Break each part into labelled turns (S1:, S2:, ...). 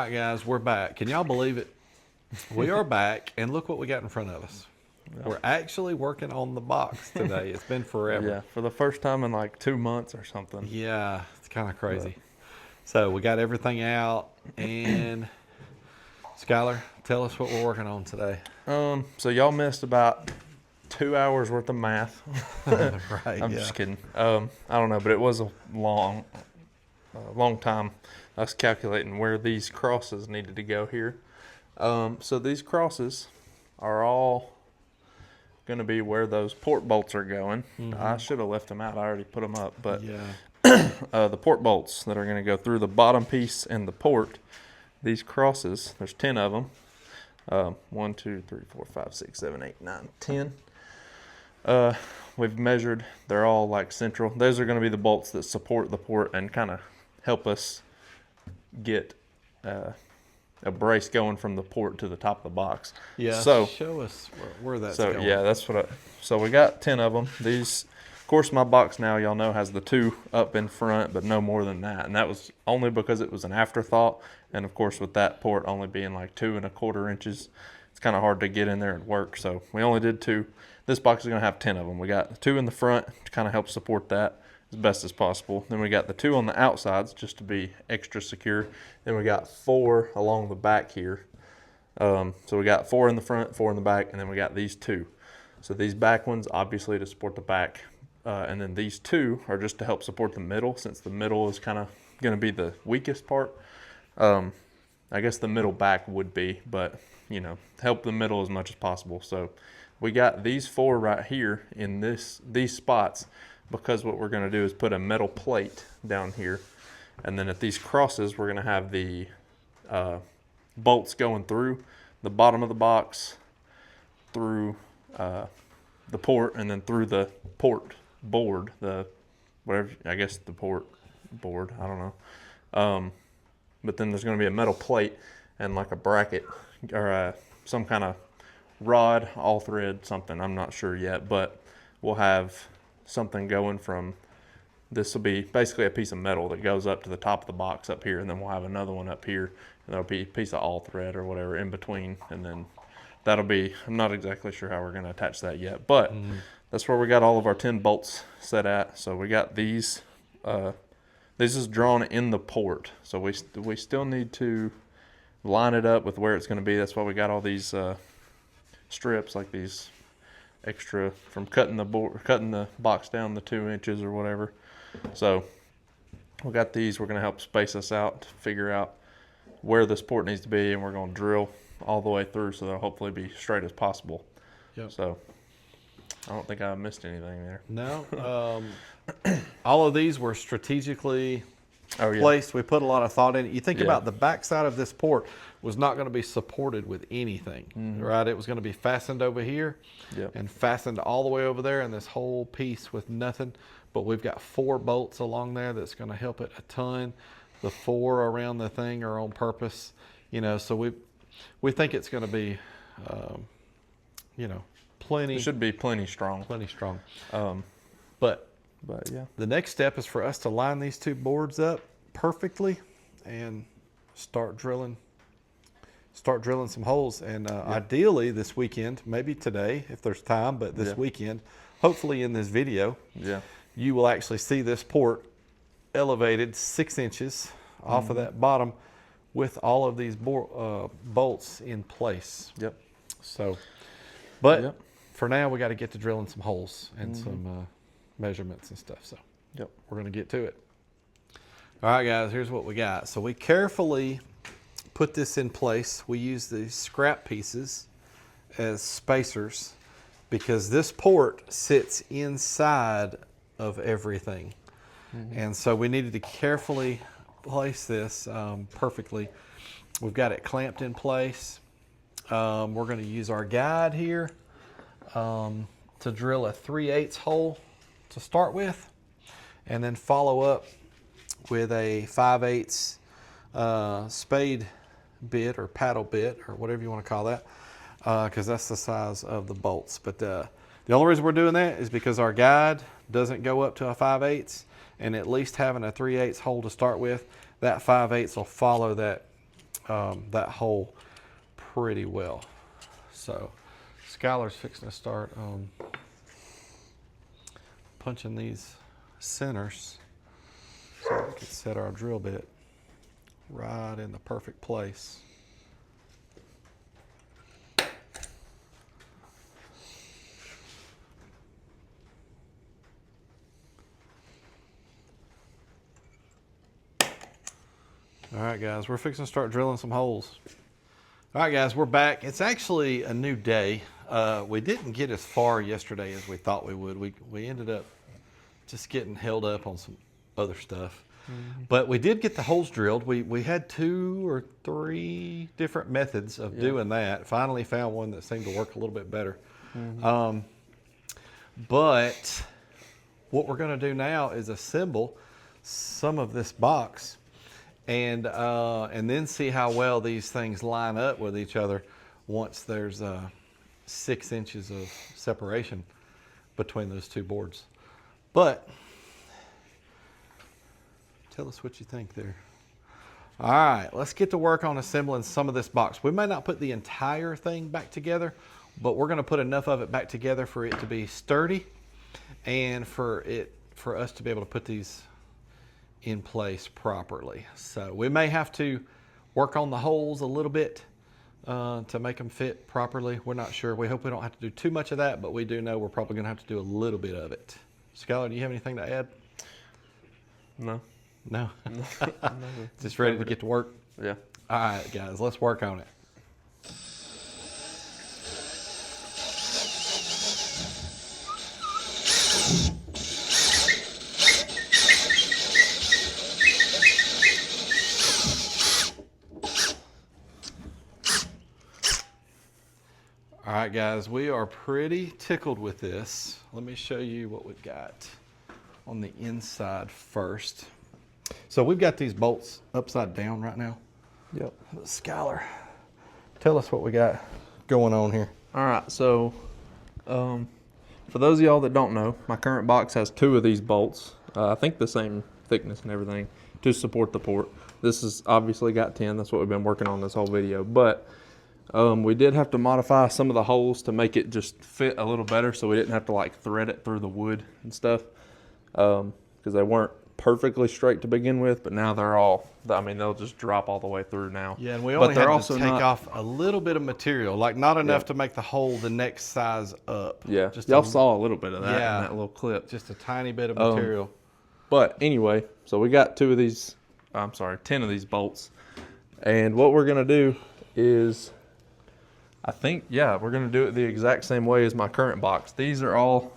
S1: right, guys, we're back. Can y'all believe it? We are back, and look what we got in front of us. We're actually working on the box today. It's been forever.
S2: Yeah, for the first time in like 2 months or something.
S1: Yeah, it's kind of crazy. So we got everything out, and Skylar, tell us what we're working on today.
S2: So y'all missed about 2 hours worth of math.
S1: Right,
S2: I'm just kidding. I don't know, but it was a long time. I was calculating where these crosses needed to go here. So these crosses are all going to be where those port bolts are going. I should have left them out. I already put them up, but the port bolts that are going to go through the bottom piece and the port. These crosses, there's 10 of them. 1, 2, 3, 4, 5, 6, 7, 8, 9, 10. We've measured. They're all like central. Those are going to be the bolts that support the port and kind of help us get a brace going from the port to the top of the box.
S1: Yeah.
S2: So
S1: show us where that's
S2: so
S1: going.
S2: yeah, that's what. So we got 10 of them. These, of course, my box now, y'all know, has the 2 up in front, but no more than that. And that was only because it was an afterthought. And of course, with that port only being like 2 1/4 inches, it's kind of hard to get in there and work. So we only did 2. This box is going to have 10 of them. We got 2 in the front to kind of help support that as best as possible. Then we got the 2 on the outsides just to be extra secure. Then we got 4 along the back here. So we got 4 in the front, 4 in the back, and then we got these 2. So these back ones, obviously to support the back. And then these 2 are just to help support the middle, since the middle is kind of going to be the weakest part. I guess the middle back would be, but, you know, help the middle as much as possible. So we got these 4 right here in these spots, because what we're going to do is put a metal plate down here. And then at these crosses, we're going to have the bolts going through the bottom of the box, through the port, and then through the port board, the whatever, I guess the port board, I don't know. But then there's going to be a metal plate and like a bracket or some kind of rod, all thread, something, I'm not sure yet, but we'll have something going from, this will be basically a piece of metal that goes up to the top of the box up here, and then we'll have another one up here, and there'll be a piece of all thread or whatever in between, and then that'll be, I'm not exactly sure how we're going to attach that yet, but that's where we got all of our 10 bolts set at. So we got these, this is drawn in the port, so we still need to line it up with where it's going to be. That's why we got all these strips, like these extra from cutting the box down the 2 inches or whatever. So we got these. We're going to help space us out to figure out where this port needs to be, and we're going to drill all the way through so they'll hopefully be straight as possible. Yep. So I don't think I missed anything there.
S1: No. All of these were strategically placed. We put a lot of thought in it. You think about the backside of this port was not going to be supported with anything, right? It was going to be fastened over here and fastened all the way over there, and this whole piece with nothing. But we've got 4 bolts along there that's going to help it a ton. The 4 around the thing are on purpose, you know. So we think it's going to be, you know, plenty.
S2: It should be plenty strong.
S1: Plenty strong.
S2: But yeah,
S1: the next step is for us to line these 2 boards up perfectly and start drilling some holes. And ideally this weekend, maybe today if there's time, but this weekend, hopefully in this video, you will actually see this port elevated 6 inches off of that bottom with all of these bolts in place. So, but for now we got to get to drilling some holes and some measurements and stuff. So we're going to get to it. All right, guys, here's what we got. So we carefully put this in place. We use these scrap pieces as spacers because this port sits inside of everything. And so we needed to carefully place this perfectly. We've got it clamped in place. We're going to use our guide here to drill a 3/8 hole to start with, and then follow up with a 5/8 spade bit or paddle bit or whatever you want to call that, because that's the size of the bolts. But the only reason we're doing that is because our guide doesn't go up to a 5/8, and at least having a 3/8 hole to start with, that 5/8 will follow that that hole pretty well. So Skylar's fixing to start punching these centers so we can set our drill bit right in the perfect place. All right, guys, we're fixing to start drilling some holes. All right, guys, we're back. It's actually a new day. We didn't get as far yesterday as we thought we would. We ended up just getting held up on some other stuff. But we did get the holes drilled. We had 2 or 3 different methods of doing that. Finally found one that seemed to work a little bit better. But what we're going to do now is assemble some of this box and then see how well these things line up with each other once there's 6 inches of separation between those 2 boards. But tell us what you think there. All right, let's get to work on assembling some of this box. We may not put the entire thing back together, but we're going to put enough of it back together for it to be sturdy and for us to be able to put these in place properly. So we may have to work on the holes a little bit to make them fit properly. We're not sure. We hope we don't have to do too much of that, but we do know we're probably going to have to do a little bit of it. Skylar, do you have anything to add?
S2: No.
S1: No? Just ready to get to work?
S2: Yeah.
S1: All right, guys, let's work on it. All right, guys, we are pretty tickled with this. Let me show you what we've got on the inside first. So we've got these bolts upside down right now.
S2: Yep.
S1: Skylar, tell us what we got going on here.
S2: All right, so for those of y'all that don't know, my current box has 2 of these bolts. I think the same thickness and everything to support the port. This has obviously got 10. That's what we've been working on this whole video. But we did have to modify some of the holes to make it just fit a little better, so we didn't have to like thread it through the wood and stuff, because they weren't perfectly straight to begin with, but now they're all, I mean, they'll just drop all the way through now.
S1: Yeah, and we only
S2: they're
S1: had
S2: also
S1: to take
S2: not,
S1: off a little bit of material, like not enough to make the hole the next size up.
S2: Yeah,
S1: just
S2: y'all saw a little bit of that
S1: Yeah.
S2: in that little clip.
S1: Just a tiny bit of material.
S2: But anyway, so we got 10 of these bolts. And what we're going to do is, I think, yeah, we're going to do it the exact same way as my current box. These are all,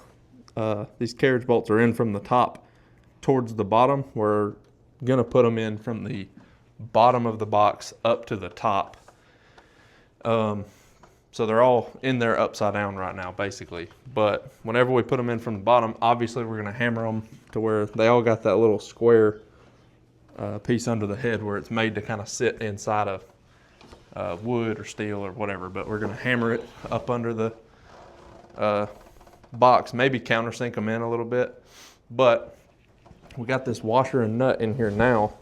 S2: these carriage bolts are in from the top towards the bottom. We're going to put them in from the bottom of the box up to the top. So they're all in there upside down right now, basically. But whenever we put them in from the bottom, obviously we're going to hammer them to where they all got that little square piece under the head where it's made to kind of sit inside of wood or steel or whatever. But we're going to hammer it up under the box, maybe countersink them in a little bit. But we got this washer and nut in here now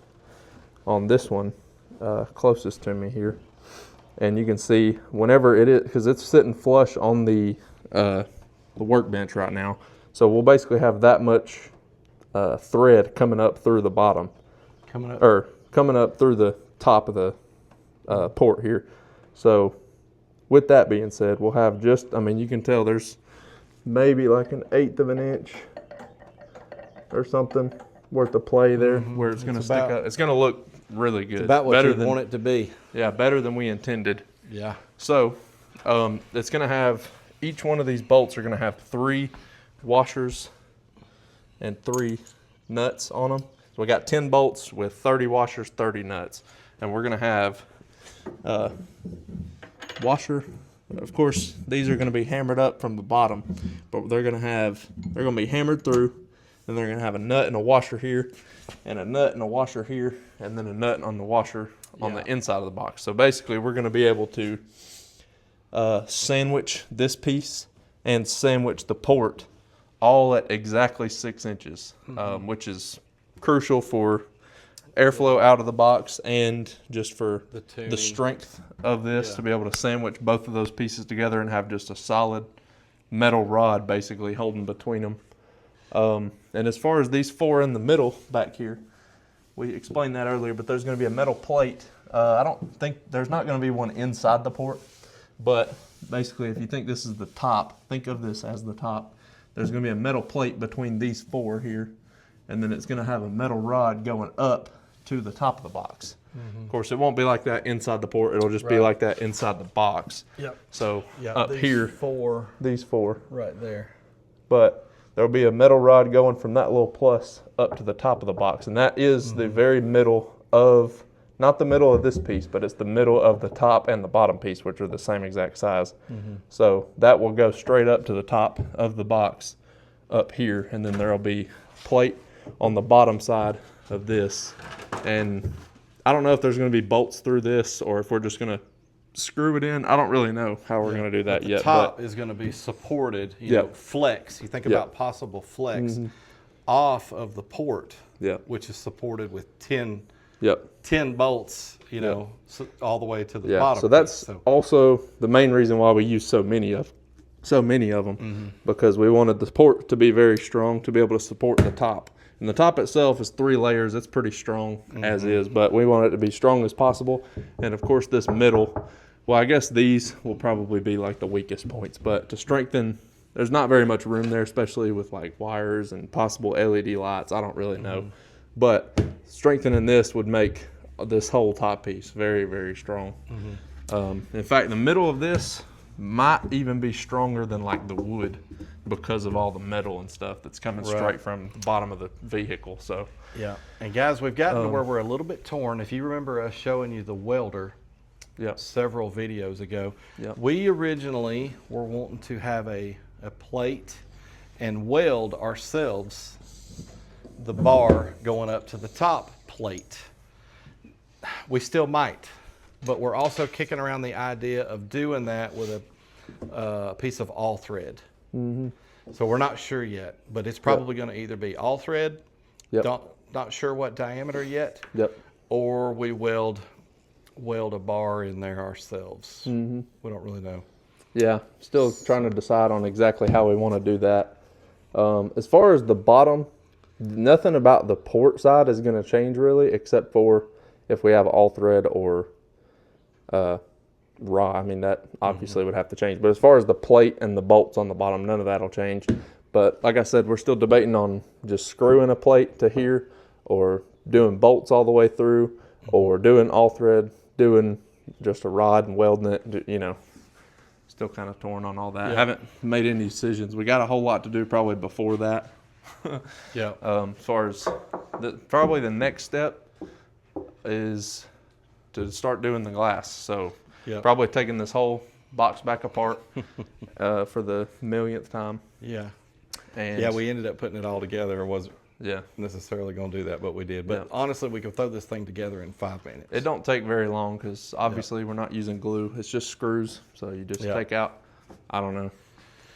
S2: on this one, closest to me here. And you can see whenever it is, because it's sitting flush on the workbench right now. So we'll basically have that much thread coming up through the bottom. Coming up through the top of the port here. So with that being said, we'll have just, I mean, you can tell there's maybe like 1/8 of an inch or something worth of play there where it's going to stick up. It's going to look really good.
S1: It's about what you want it to be.
S2: Yeah, better than we intended.
S1: Yeah.
S2: So it's going to have, each one of these bolts are going to have 3 washers and 3 nuts on them. So we got 10 bolts with 30 washers, 30 nuts. And we're going to have washer. Of course, these are going to be hammered up from the bottom, but they're going to be hammered through. Then they're going to have a nut and a washer here, and a nut and a washer here, and then a nut on the washer on the inside of the box. So basically, we're going to be able to sandwich this piece and sandwich the port all at exactly 6 inches, which is crucial for airflow out of the box and just for
S1: The tuning.
S2: the strength of this
S1: Yeah.
S2: to be able to sandwich both of those pieces together and have just a solid metal rod basically holding between them. And as far as these 4 in the middle back here, we explained that earlier, but there's going to be a metal plate. I don't think there's not going to be one inside the port, but basically if you think this is the top, think of this as the top. There's going to be a metal plate between these 4 here, and then it's going to have a metal rod going up to the top of the box. Of course, it won't be like that inside the port. It'll just be
S1: Right.
S2: like that inside the box.
S1: Yep.
S2: So
S1: Yeah.
S2: up
S1: these
S2: here,
S1: 4
S2: these 4.
S1: right there.
S2: But there'll be a metal rod going from that little plus up to the top of the box. And that is the very middle of, not the middle of this piece, but it's the middle of the top and the bottom piece, which are the same exact size. So that will go straight up to the top of the box up here. And then there'll be plate on the bottom side of this. And I don't know if there's going to be bolts through this or if we're just going to screw it in. I don't really know how we're going to do that
S1: The
S2: yet.
S1: top is going to be supported,
S2: Yep.
S1: know, flex. You think
S2: Yep.
S1: about possible flex off of the port,
S2: Yep.
S1: which is supported with 10
S2: Yep.
S1: bolts, all the way to the
S2: Yeah.
S1: bottom.
S2: So that's
S1: piece.
S2: also the main reason why we use so many of them, because we wanted the port to be very strong to be able to support the top. And the top itself is 3 layers. It's pretty strong as is, but we want it to be strong as possible. And of course, this middle, well, I guess these will probably be like the weakest points, but to strengthen, there's not very much room there, especially with like wires and possible LED lights. I don't really know, but strengthening this would make this whole top piece very, very strong. In fact, the middle of this might even be stronger than like the wood because of all the metal and stuff that's coming
S1: Right.
S2: straight from the bottom of the vehicle. So
S1: Yeah. And guys, we've gotten to where we're a little bit torn. If you remember us showing you the welder
S2: yeah,
S1: several videos ago,
S2: Yep.
S1: we originally were wanting to have a plate and weld ourselves the bar going up to the top plate. We still might, but we're also kicking around the idea of doing that with a piece of all thread. So we're not sure yet, but it's probably going to either be all thread,
S2: Yep.
S1: not sure what diameter yet,
S2: yep,
S1: or we weld a bar in there ourselves. We don't really know.
S2: yeah. Still trying to decide on exactly how we want to do that. As far as the bottom, nothing about the port side is going to change really, except for if we have all thread or raw. I mean, that obviously would have to change. But as far as the plate and the bolts on the bottom, none of that will change. But like I said, we're still debating on just screwing a plate to here or doing bolts all the way through or doing all thread, doing just a rod and welding it, Still kind of torn on all that.
S1: Yeah.
S2: Haven't made any decisions. We got a whole lot to do probably before that.
S1: Yeah.
S2: As far as probably the next step is to start doing the glass. So
S1: Yeah.
S2: probably taking this whole box back apart for the millionth time.
S1: Yeah.
S2: And
S1: Yeah, we ended up putting it all together. It wasn't
S2: yeah,
S1: necessarily going to do that, but we did. But
S2: Yeah.
S1: honestly, we could throw this thing together in 5 minutes.
S2: it don't take very long because obviously we're not using glue. It's just screws. So you just
S1: Yeah.
S2: take out, I don't know,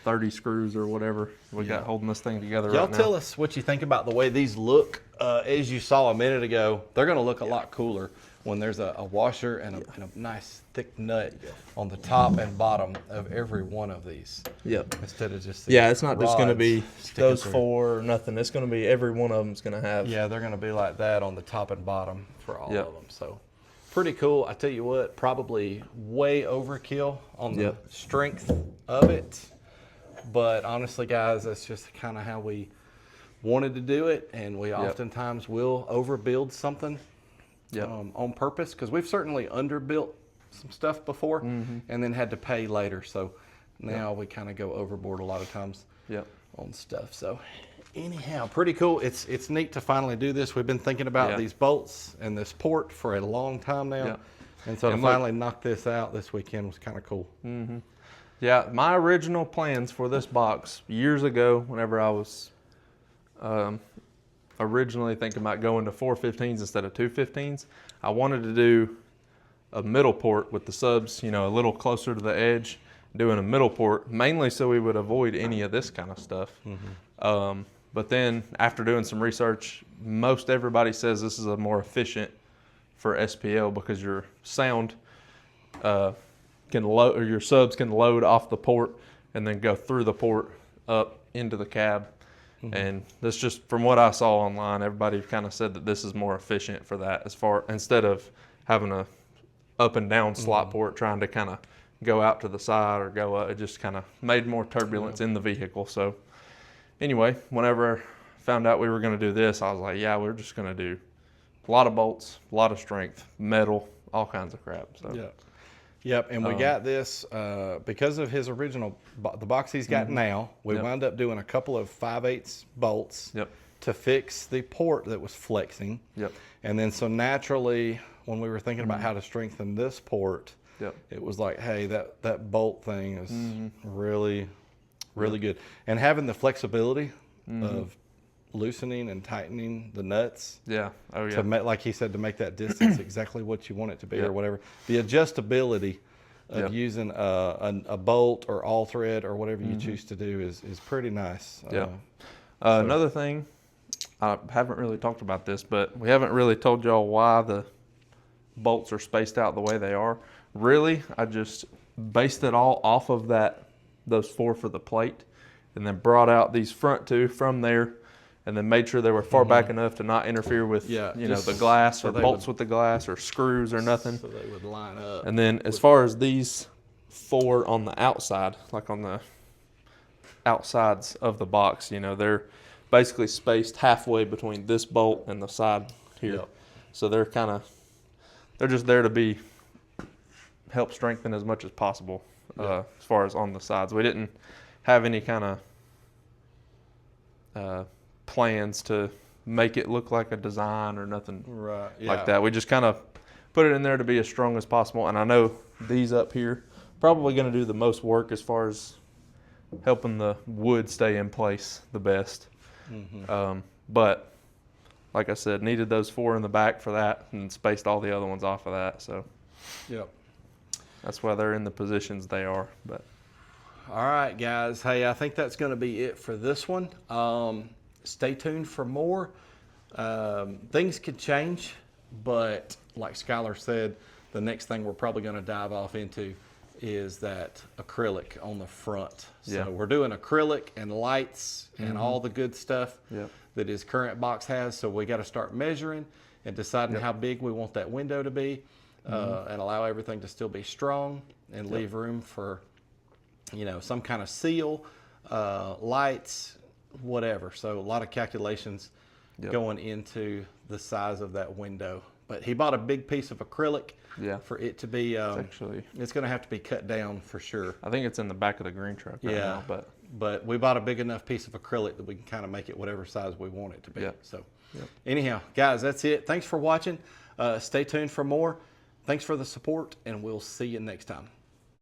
S2: 30 screws or whatever we got holding this thing together
S1: Y'all
S2: right now.
S1: tell us what you think about the way these look. As you saw a minute ago, they're going to look a lot cooler when there's a washer and a nice thick nut on the top and bottom of every one of these,
S2: Yep.
S1: instead of just
S2: Yeah, it's not just going to
S1: rods
S2: be
S1: sticking
S2: those
S1: through.
S2: 4 or nothing. It's going to be every one of them's going to have.
S1: Yeah, they're going to be like that on the top and bottom for all
S2: Yep.
S1: of them. So pretty cool. I tell you what, probably way overkill on the
S2: Yep.
S1: strength of it. But honestly, guys, that's just kind of how we wanted to do it. And we oftentimes will overbuild something
S2: Yep.
S1: on purpose, because we've certainly underbuilt some stuff before and then had to pay later. So now we kind of go overboard a lot of times
S2: Yep.
S1: on stuff. So anyhow, pretty cool. It's neat to finally do this. We've been thinking about
S2: Yeah.
S1: these bolts and this port for a long time now.
S2: Yeah.
S1: And so
S2: And
S1: to
S2: look-
S1: finally knock this out this weekend was kind of cool.
S2: Yeah, my original plans for this box years ago, whenever I was originally thinking about going to 415s instead of 215s, I wanted to do a middle port with the subs, a little closer to the edge, doing a middle port, mainly so we would avoid any of this kind of stuff. But then after doing some research, most everybody says this is a more efficient for SPL because your sound can load, or your subs can load off the port and then go through the port up into the cab. And that's just from what I saw online. Everybody kind of said that this is more efficient for that, as far instead of having a up and down slot port trying to kind of go out to the side or go up. It just kind of made more turbulence in the vehicle. So anyway, whenever I found out we were going to do this, I was like, yeah, we're just going to do a lot of bolts, a lot of strength, metal, all kinds of crap. So
S1: Yeah. Yep, and we got this because of his original, the box he's got now. We wound up doing a couple of 5/8 bolts to fix the port that was flexing. And then so naturally, when we were thinking about how to strengthen this port, it was like, hey, that bolt thing is really, really good. And having the flexibility of loosening and tightening the nuts. To make, like he said, to make that distance exactly what you want it to be or whatever. The adjustability of using a bolt or all thread or whatever you choose to do is pretty nice.
S2: Another thing, I haven't really talked about this, but we haven't really told y'all why the bolts are spaced out the way they are. Really, I just based it all off of those 4 for the plate, and then brought out these front 2 from there, and then made sure they were far back enough to not interfere with the glass, or bolts with the glass, or screws or nothing.
S1: So they would line up.
S2: And then as far as these 4 on the outside, like on the outsides of the box, they're basically spaced halfway between this bolt and the side here. So they're just there to help strengthen as much as possible as far as on the sides. We didn't have any kind of plans to make it look like a design or nothing like that. We just kind of put it in there to be as strong as possible. And I know these up here probably going to do the most work as far as helping the wood stay in place the best. But like I said, needed those 4 in the back for that, and spaced all the other ones off of that. So that's why they're in the positions they are. But
S1: all right, guys. Hey, I think that's going to be it for this one. Stay tuned for more. Things could change, but like Skylar said, the next thing we're probably going to dive off into is that acrylic on the front. So we're doing acrylic and lights and all the good stuff that his current box has. So we got to start measuring and deciding how big we want that window to be, and allow everything to still be strong and leave room for, some kind of seal, lights, whatever. So a lot of calculations going into the size of that window. But he bought a big piece of acrylic for it to be, it's going to have to be cut down for sure.
S2: I think it's in the back of the green truck right now.
S1: But we bought a big enough piece of acrylic that we can kind of make it whatever size we want it to be. So anyhow, guys, that's it. Thanks for watching. Stay tuned for more. Thanks for the support, and we'll see you next time.